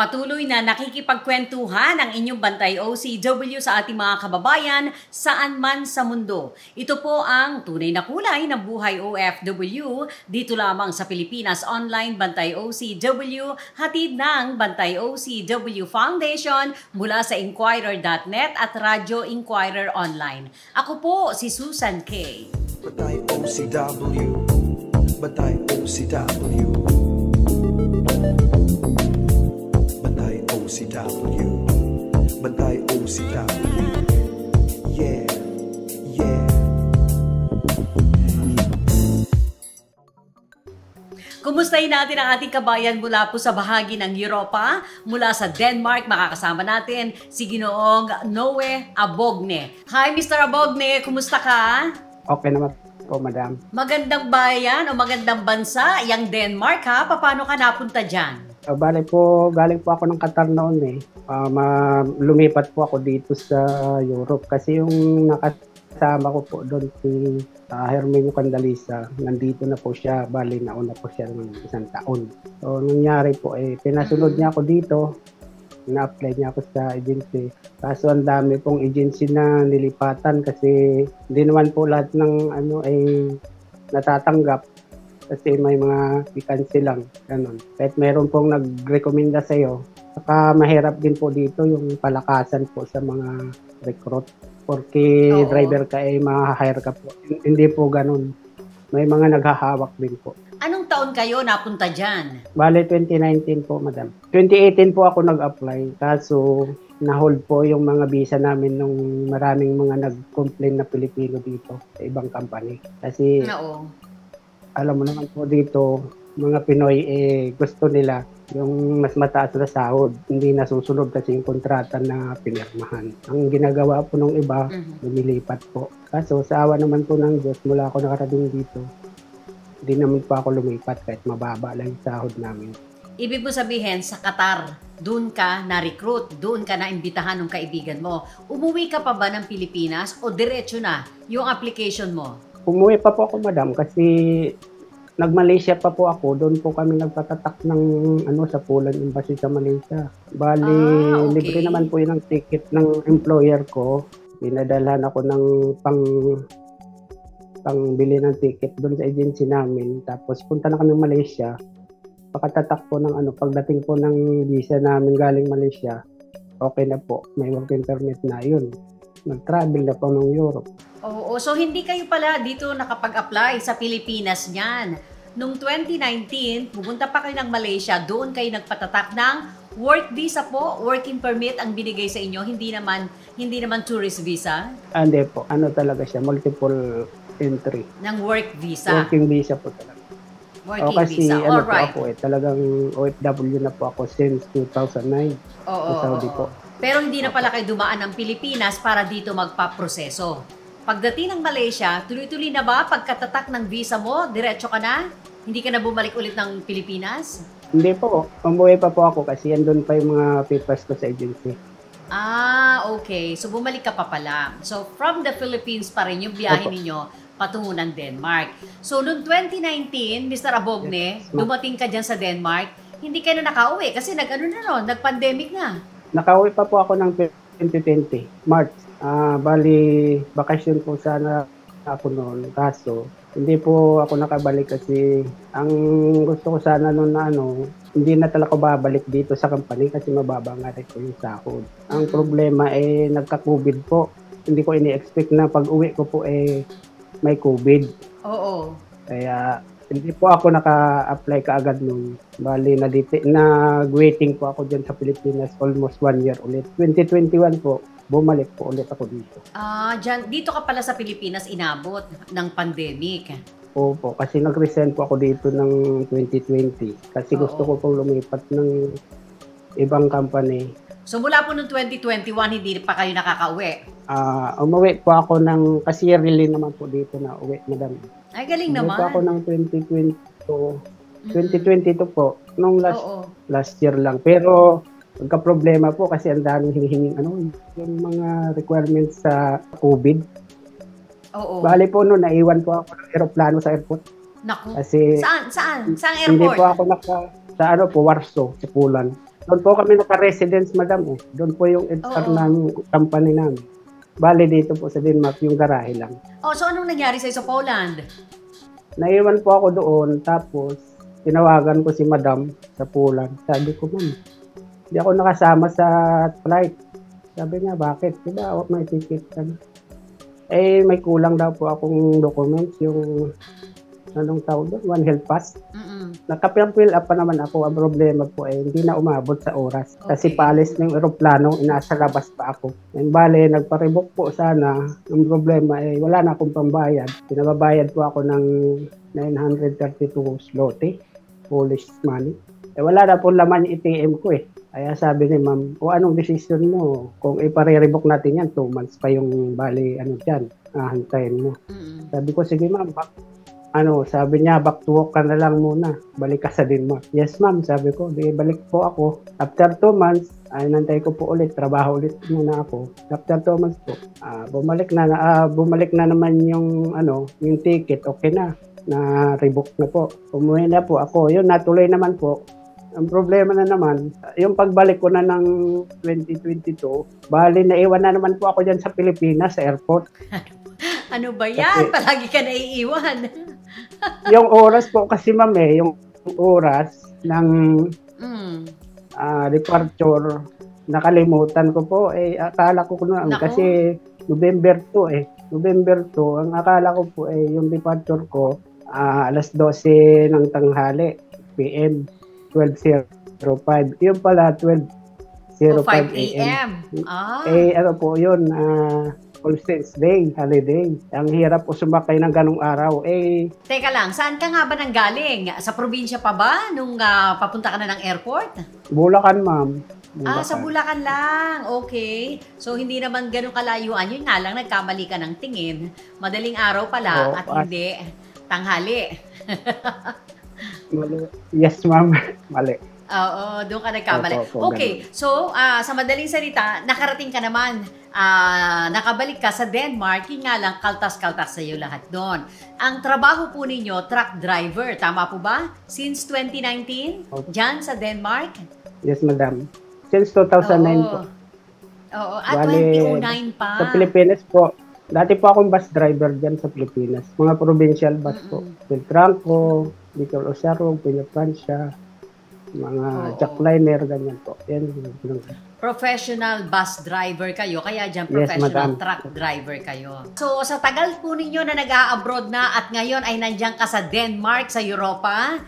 Patuloy na nakikipagkwentuhan ang inyong bantay OCW sa ating mga kababayan saan man sa mundo. Ito po ang tunay na kulay ng buhay OFW dito lamang sa Pilipinas Online Bantay OCW, hatid ng Bantay OCW Foundation mula sa Inquirer.net at Radyo Inquirer Online. Ako po si Susan K. Bantay OCW, Bantay OCW. OCW, Bantay OCW, yeah, yeah. Kumustahin natin ang ating kabayan mula po sa bahagi ng Europa, mula sa Denmark. Makakasama natin si Ginoong Noe Abogne. Hi Mr. Abogne, kumusta ka? Okay naman po, madam. Magandang bayan o magandang bansa, yung Denmark ha? Paano ka napunta dyan? Galing po ako ng Qatar noon eh. Lumipat po ako dito sa Europe kasi yung nakasama ko po doon si Herminio Candalisa, nandito na po siya, nauna po siya ng isang taon. So nangyari po pinasunod niya ako dito, na-apply niya ako sa agency. Kaso ang dami pong agency na nilipatan kasi hindi naman po lahat ng natatanggap. Kasi may mga vacancy lang, ganun. Kahit meron pong nag-recommenda sa'yo, saka mahirap din po dito yung palakasan po sa mga recruit. Porque driver ka ma-hire ka po. Hindi po ganun. May mga naghahawak din po. Anong taon kayo napunta dyan? 2019 po, madam. 2018 po ako nag-apply. Kaso na-hold po yung mga visa namin nung maraming mga nag-complain na Pilipino dito sa ibang company. Kasi alam mo naman po dito, mga Pinoy gusto nila yung mas mataas na sahod. Hindi nasusunod kasi yung kontrata na pinirmahan. Ang ginagawa po ng iba, lumilipat po. Kaso sa awa naman po ng Diyos, mula ako nakarating dito, hindi naman po ako lumipat kahit mababa lang yung sahod namin. Ibig mo sabihin, sa Qatar, doon ka na-recruit, doon ka na-imbitahan ng kaibigan mo. Umuwi ka pa ba ng Pilipinas o diretso na yung application mo? Umuwi pa po ako, madam, kasi nag-Malaysia pa po ako. Doon po kami nagpatatak ng sa Poland Embassy sa Malaysia. Libre naman po yun ang ticket ng employer ko. Pinadalhan ako ng pangbili ng ticket doon sa agency namin. Tapos punta na kami Malaysia. Pakatatak po ng pagdating po ng visa namin galing Malaysia, okay na po. May working permit na yun. Nag-travel na po ng Europe. Oo, so hindi kayo pala dito nakapag-apply sa Pilipinas niyan. Noong 2019, pumunta pa kayo ng Malaysia, doon kayo nagpatatak ng work visa po, working permit ang binigay sa inyo, hindi naman tourist visa? Hindi po, talaga siya, multiple entry. Ng work visa? Working visa po talaga. Working kasi visa, alright. Po ako talagang OFW na po ako since 2009 sa Saudi po. Pero hindi na pala kayo dumaan ng Pilipinas para dito magpaproseso. Pagdating ng Malaysia, tuloy-tuloy na ba pagkatatak ng visa mo? Diretso ka na? Hindi ka na bumalik ulit ng Pilipinas? Hindi po. Umuwi pa po ako kasi andun pa yung mga papers ko sa agency. Okay. So bumalik ka pa pala. So from the Philippines pa rin yung biyahe ninyo patungo ng Denmark. So noong 2019, Mr. Abogne, dumating ka dyan sa Denmark, hindi ka na nakauwi kasi nag-pandemic na. Nakauwi pa po ako ng 2020, March. Bakasyon po sana ako noon. Kaso, hindi po ako nakabalik kasi ang gusto ko sana noon na hindi na talaga babalik dito sa company kasi mababa nga rin ko yung sahod. Ang problema nagka-COVID po. Hindi ko ini-expect na pag-uwi ko po may COVID. Oo. Kaya hindi po ako naka-apply kaagad noon. Nag-waiting po ako dyan sa Pilipinas almost 1 year ulit. 2021 po. Bumalik po ulit ako dito. Dito ka pala sa Pilipinas inabot ng pandemic. Opo, kasi nag-resign po ako dito ng 2020. Kasi gusto ko pong lumipat ng ibang company. So mula po noong 2021, hindi pa kayo nakakauwi? Umuwi po ako kasi yearly naman po dito na uwi, madam. Ay, galing naman. Umuwi po ako ng 2022 po, nung last year lang. Pero magka-problema po kasi ang daming hinihinging yung mga requirements sa COVID. Bali po naiwan po ako ng aeroplano sa airport. Naku. Kasi Saan? Saang airport? Hindi po ako sa Warsaw, sa Poland. Doon po kami naka-residence, madam. Doon po yung HR Oo. ng company namin. Bali dito po sa Denmark, yung garahe lang. Oh, so anong nangyari sa'yo sa Poland? Naiwan po ako doon, tapos tinawagan ko si madam sa Poland. Sabi ko, ma'am, hindi ako nakasama sa flight. Sabi niya, bakit? Diba, may ticket ka na. May kulang daw po akong documents, yung anong tawag doon, One Health Pass. Naka-fill up pa naman ako. Ang problema po hindi na umabot sa oras. Kasi Okay. paalis ng eroplano, nasa labas pa ako. And bale, nagpa-rebook po sana. Ang problema wala na akong pambayad. Pinababayad po ako ng 932 zloty, Polish money. Wala na po laman yung ATM ko Kaya sabi ni ma'am, anong decision mo? Kung ipare-rebook natin yan, 2 months pa yung bali, dyan, hantayin mo. Sabi ko, sige ma'am, sabi niya, back to work ka na lang muna. Balik ka sa Denmark. Yes ma'am, sabi ko, balik po ako. After 2 months, nantay ko po ulit, trabaho ulit muna ako. After 2 months po, bumalik na naman yung, yung ticket, okay na rebook na po. Umuwi na po ako. Yun, natuloy naman po. Ang problema na naman, yung pagbalik ko na ng 2022, bali naiwan na naman po ako dyan sa Pilipinas, sa airport. Ano ba yan? Palagi ka naiiwan. Yung oras po kasi ma'am yung oras ng departure, nakalimutan ko po. Akala ko noon kasi November 2 November 2, ang akala ko po yung departure ko alas 12 ng tanghali, PM. 12:05. Yun pala, 12:05 a.m. Ano po yun, All Saints Day, holiday. Ang hirap po sumakay ng ganong araw. Teka lang, saan ka nga ba nanggaling? Sa probinsya pa ba nung papunta ka na ng airport? Bulacan, ma'am. Sa Bulacan lang. Okay. So, hindi naman ganun kalayuan. Yun nga lang, nagkamali ka ng tingin. Madaling araw pala at hindi tanghali. Mali. Yes, ma'am. Mali. Oo, doon ka nagkamali. Opo, okay, so sa madaling salita, nakarating ka naman, nakabalik ka sa Denmark, yun nga lang, kaltas-kaltas sa iyo lahat doon. Ang trabaho po ninyo, truck driver, tama po ba? Since 2019, dyan sa Denmark? Yes, madam. Since 2009 po. Oo, at 2009 pa. Sa Pilipinas po, dati po akong bus driver dyan sa Pilipinas. Mga provincial bus po. Beltranco, Bicol Osaro, Pilipansya, mga jackliner, ganyan po. Yan. Professional bus driver kayo, kaya dyan professional truck driver kayo. So, sa tagal po ninyo na nag-a-abroad na at ngayon ay nandiyan ka sa Denmark, sa Europa,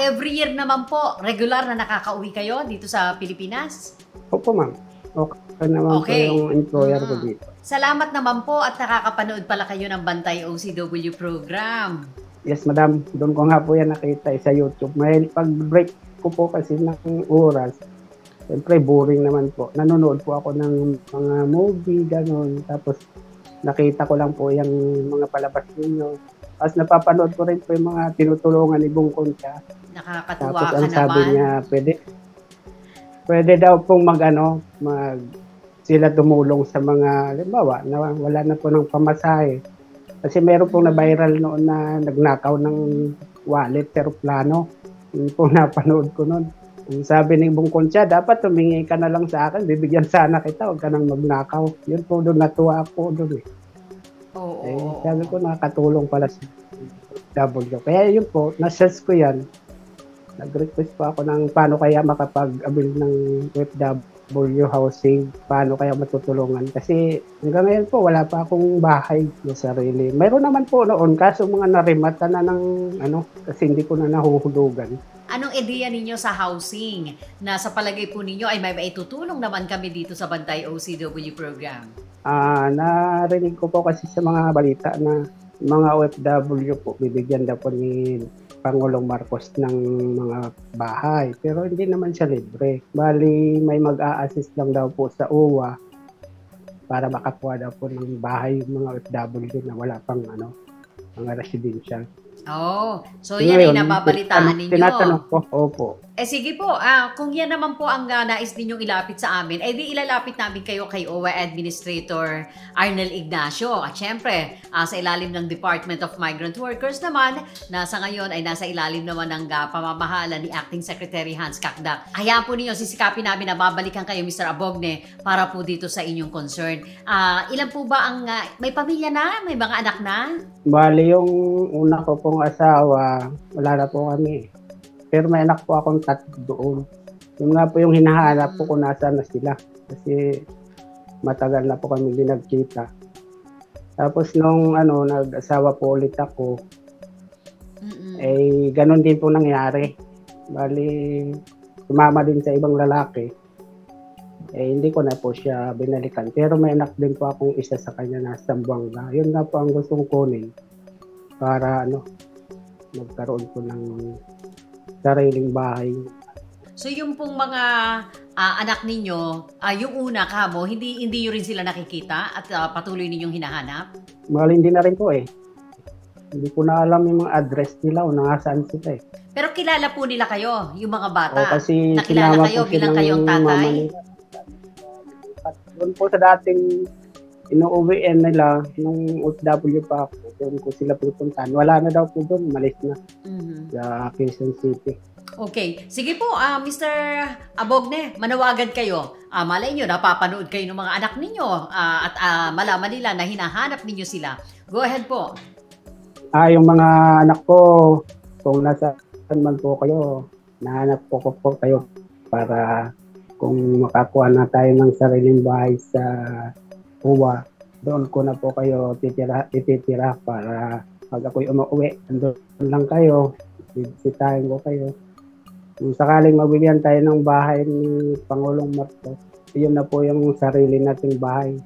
every year naman po, regular na nakakauwi kayo dito sa Pilipinas? Opo, ma'am. Okay naman po yung employer ko dito. Salamat naman po at nakakapanood pala kayo ng Bantay OCW program. Yes, madam. Doon ko nga po yan nakita sa YouTube. May pag-break ko po kasi ng oras. Siyempre, boring naman po. Nanonood po ako ng mga movie, gano'n. Tapos, nakita ko lang po yung mga palabas ninyo. Tapos, napapanood ko rin po yung mga tinutulungan ni Bungkon siya. Nakakatuwa tapos, ka ang naman. sabi niya, pwede daw pong sila tumulong sa mga, halimbawa, na wala na po ng pamasahe. Kasi meron pong na-viral noon na nagnakaw ng wallet, aeroplano. Yun po napanood ko noon. Sabi ni Bungkon siya, dapat tumingi ka na lang sa akin, bibigyan sana kita, huwag ka nang magnakaw. Yun po doon, natuwa ako doon sabi ko, nakatulong pala sa W. Kaya yun po, na-search ko yan. Nag-request po ako ng paano kaya makapag-abil ng FW housing, paano kaya matutulungan. Kasi hanggang ngayon po, wala pa akong bahay na sarili. Mayroon naman po noon, kaso mga narimata na ng kasi hindi ko na nahuhulugan. Anong ideya ninyo sa housing na sa palagay po ninyo ay may maitutulong naman kami dito sa Bantay OCW program? Narinig ko po kasi sa mga balita na mga OFW po, bibigyan daw po ni Pangulong Marcos ng mga bahay. Pero hindi naman siya libre. Bali, may mag-a-assist lang daw po sa UWA para makakuha daw po ng bahay yung mga OFW na wala pang mga residential. So yan ay nababalitaan ninyo. Tinatanong ko, opo. Sige po, kung yan naman po ang nais ninyong ilapit sa amin, di ilalapit namin kayo kay OWA Administrator Arnel Ignacio. At syempre, sa ilalim ng Department of Migrant Workers naman, na sa ngayon ay nasa ilalim naman ng pamamahala ni Acting Secretary Hans Kakdak. Hayaan po ninyo, sisikapin namin na babalikan kayo, Mr. Abogne, para po dito sa inyong concern. Ilan po ba ang, may pamilya na? May mga anak na? Bali, yung una ko pong asawa, wala na po kami. Pero may anak po akong 3 doon. Yung nga po yung hinahanap po kung nasa na sila. Kasi matagal na po kami din nagkita. Tapos nung nag-asawa po ulit ako, ganun din po nangyari. Bali, sumama din sa ibang lalaki. Hindi ko na po siya binalikan. Pero may anak din po akong isa sa kanya na Zamboanga. Yun nga po ang gustong kunin para magkaroon po ng sariling bahay. So yung pong mga anak ninyo, yung una kamo, hindi nyo rin sila nakikita at patuloy ninyong hinahanap? Mahal hindi na rin po Hindi ko na alam yung mga address nila o nasaan sila Pero kilala po nila kayo, yung mga bata. Kasi nakilala kayo bilang kayong tatay? Doon po sa dating inuuwian nila, nung OFW pa ako, doon ko sila pupuntahan. Wala na daw po doon, malis na sa Quezon City. Okay. Sige po, Mr. Abogne, manawagan kayo. Malay nyo, napapanood kayo ng mga anak ninyo at malaman nila na hinahanap ninyo sila. Go ahead po. Yung mga anak ko, kung nasaan man po kayo, nahanap po kayo para kung makakuha na tayo ng sariling bahay sa OWA, doon ko na po kayo ititira para pag ako'y umuwi, doon lang kayo, bisitahin ko kayo. Kung sakaling mabilihan tayo ng bahay ni Pangulong Marcos, yun na po yung sarili nating bahay.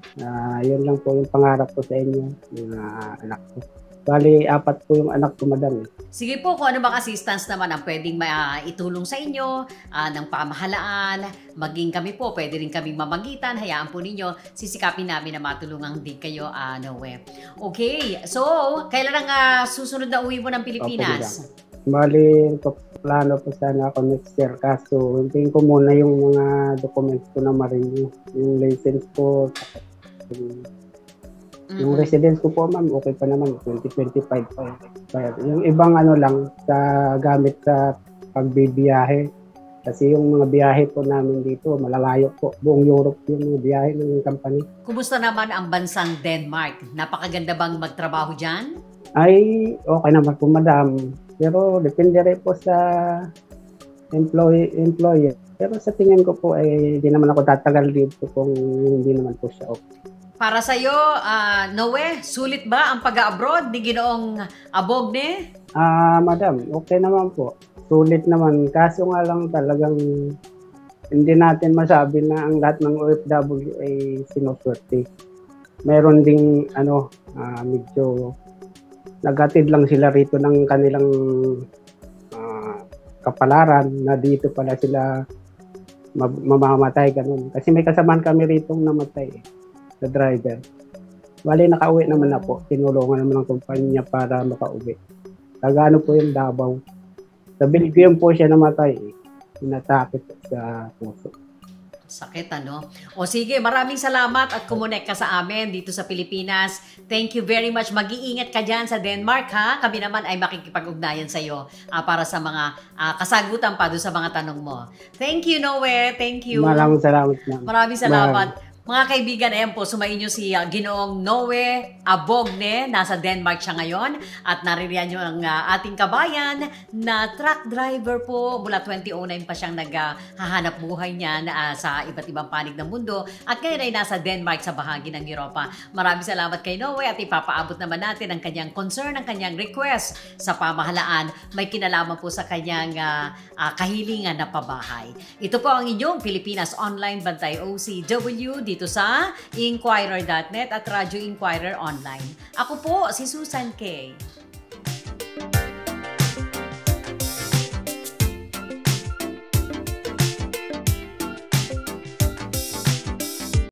Yun lang po yung pangarap ko sa inyo, mga anak ko. Bali, 4 po yung anak ko, madam. Sige po, kung ano bang assistance naman ang pwedeng itulong sa inyo ng pamahalaan, maging kami po, pwede rin kaming mamagitan, hayaan po ninyo, sisikapin namin na matulungan din kayo, Noe. Okay, so, kailan ang susunod na uwi mo ng Pilipinas? Bali, plano po sana ako next year, kaso hintayin ko muna yung mga documents ko na ma-renew, yung license ko, yung residence ko po, ma'am, okay pa naman, 2025 pa. Yung ibang lang sa gamit sa pagbibiyahe. Kasi yung mga biyahe po namin dito, malalayo po. Buong Europe yung biyahe ng company. Kumusta naman ang bansang Denmark? Napakaganda bang magtrabaho dyan? Ay, okay naman po, madam. Pero depende rin po sa employer. Pero sa tingin ko po, hindi naman ako tatagal dito kung hindi naman po siya okay. Para sa'yo, Noe, sulit ba ang pag-abroad ni Ginoong Abogne? Madam, okay naman po. Sulit naman. Kaso nga lang talagang hindi natin masabi na ang lahat ng OFW ay sinuswerte. Meron ding medyo naghatid lang sila rito ng kanilang kapalaran na dito pala sila mamamatay ganun. Kasi may kasamaan kami rito namatay sa driver. Bali, nakauwi naman na po. Tinulungan naman ng kumpanya para makauwi. Tagano po yung Davao. Sa Belgium po siya namatay. Inatake po sa puso. Sakit, O sige, maraming salamat at kumunek ka sa amin dito sa Pilipinas. Thank you very much. Mag-iingat ka dyan sa Denmark, ha? Kami naman ay makikipag-ugnayan sa iyo para sa mga kasagutan pa doon sa mga tanong mo. Thank you, Noe. Thank you. Maraming salamat, ma'am. Maraming salamat. Mga kaibigan, ayan po, sumayin nyo si Ginoong Noe Abogne. Nasa Denmark siya ngayon. At naririyan nyo ang ating kabayan na truck driver po. Mula 2009 pa siyang naghahanap buhay niyan sa iba't ibang panig ng mundo. At ngayon ay nasa Denmark sa bahagi ng Europa. Maraming salamat kay Noe at ipapaabot naman natin ang kanyang concern, ang kanyang request sa pamahalaan. May kinalaman po sa kanyang kahilingan na pabahay. Ito po ang inyong Pilipinas Online Bantay OCW dito sa Inquirer.net at Radyo Inquirer Online. Ako po si Susan K.